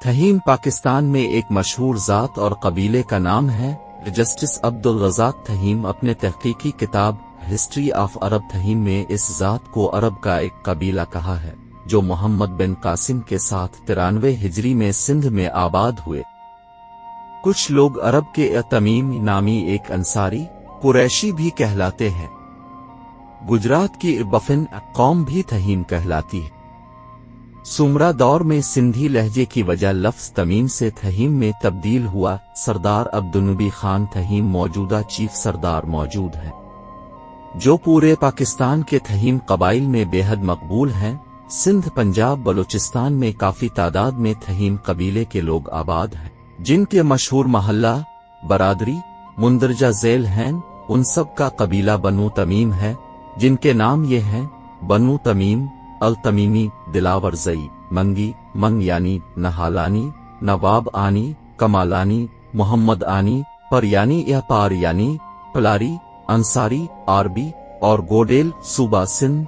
थहीम पाकिस्तान में एक मशहूर ज़ात और कबीले का नाम है। जस्टिस अब्दुल रज़ाक थहीम अपने तहकीकी किताब हिस्ट्री ऑफ अरब थहीम में इस ज़ात को अरब का एक कबीला कहा है, जो मोहम्मद बिन कासिम के साथ 93 हिजरी में सिंध में आबाद हुए। कुछ लोग अरब के तमीम नामी एक अंसारी कुरैशी भी कहलाते हैं। गुजरात की बफिन कौम भी थहीम कहलाती है। सुमरा दौर में सिंधी लहजे की वजह लफ्ज़ तमीम से थहीम में तब्दील हुआ। सरदार अब्दुन्नबी खान थहीम मौजूदा चीफ सरदार मौजूद है, जो पूरे पाकिस्तान के थहीम कबाइल में बेहद मकबूल हैं। सिंध, पंजाब, बलूचिस्तान में काफी तादाद में थहीम कबीले के लोग आबाद हैं, जिनके मशहूर महल्ला, बरादरी, मुंदरजा झैल हैं। उन सब का कबीला बनु तमीम है, जिनके नाम ये हैं: बनु तमीम, अल तमीमी, दिलावर जई, मंगी, मंग यानी नहालानी, नवाब आनी, कमालानी, मोहम्मद आनी, परयानी या पार यानी पलारी, अंसारी, आरबी और गोडेल। सूबा सिंध,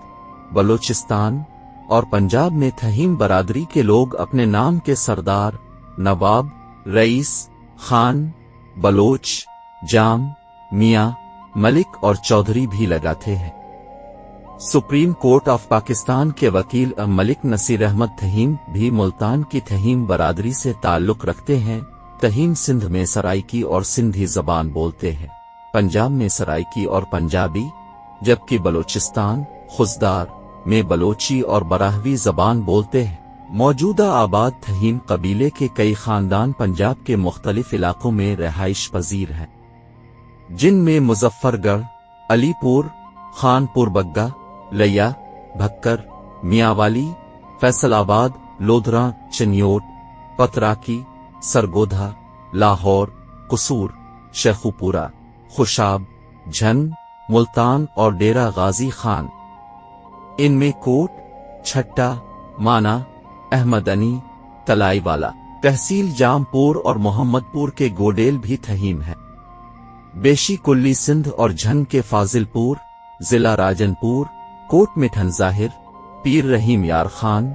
बलोचिस्तान और पंजाब में थहीम बरादरी के लोग अपने नाम के सरदार, नवाब, रईस, खान, बलोच, जाम, मियां, मलिक और चौधरी भी लगाते हैं। सुप्रीम कोर्ट ऑफ पाकिस्तान के वकील मलिक नसीर अहमद थहीम भी मुल्तान की थहीम बरादरी से ताल्लुक रखते हैं। थहीम सिंध में सराइकी और सिंधी जबान बोलते हैं, पंजाब में सराइकी और पंजाबी, जबकि बलोचिस्तान, खुजदार में बलोची और बराहवी जबान बोलते हैं। मौजूदा आबाद थहीम कबीले के कई खानदान पंजाब के मुख्तलिफ इलाकों में रहाइश पजीर हैं, जिनमें मुजफ्फरगढ़, अलीपुर, खानपुर बग्गा, लैया, भक्कर, मियांवाली, फैसलाबाद, लोधरा, चनियोट, पतराकी, सरगोधा, लाहौर, कसूर, शेखुपुरा, खुशाब, झन, मुल्तान और डेरा गाजी खान। इनमें कोट, छट्टा, माना, अहमदनी, तलाईवाला, तहसील जामपुर और मोहम्मदपुर के गोडेल भी थहीम है। बेशी कुल्ली सिंध और झन के फाजिलपुर, जिला राजनपुर, कोट मिठन जाहिर, पीर रहीम यार खान,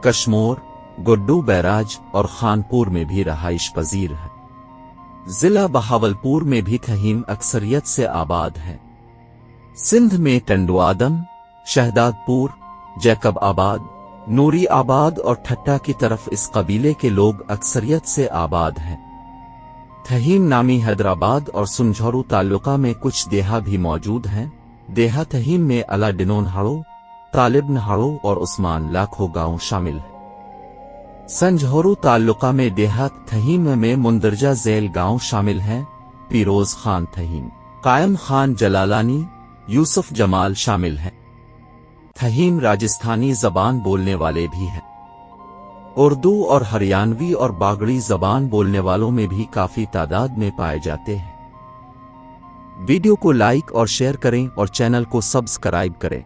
कश्मोर, गुड्डू बैराज और खानपुर में भी रहाइश पजीर है। जिला बहावलपुर में भी थहीम अक्सरियत से आबाद है। सिंध में टंडुआदम, शहदादपुर, जैकब आबाद, नूरी आबाद और ठट्टा की तरफ इस कबीले के लोग अक्सरियत से आबाद हैं। थहीम नामी हैदराबाद और सुंझोरू तालुका में कुछ देहा भी मौजूद हैं। देहा थहीम में अलाडिनोन हाड़ो, तालिब नहाड़ो और उस्मान लाखो गांव शामिल है। संझोरू तालुका में देहा थहीम में मुंदरजा झैल गांव शामिल हैं। पीरोज खान थहीम, कायम खान जलालानी, यूसुफ जमाल शामिल हैं। थहीम राजस्थानी जबान बोलने वाले भी हैं। उर्दू और हरियाणवी और बागड़ी जबान बोलने वालों में भी काफी तादाद में पाए जाते हैं। वीडियो को लाइक और शेयर करें और चैनल को सब्सक्राइब करें।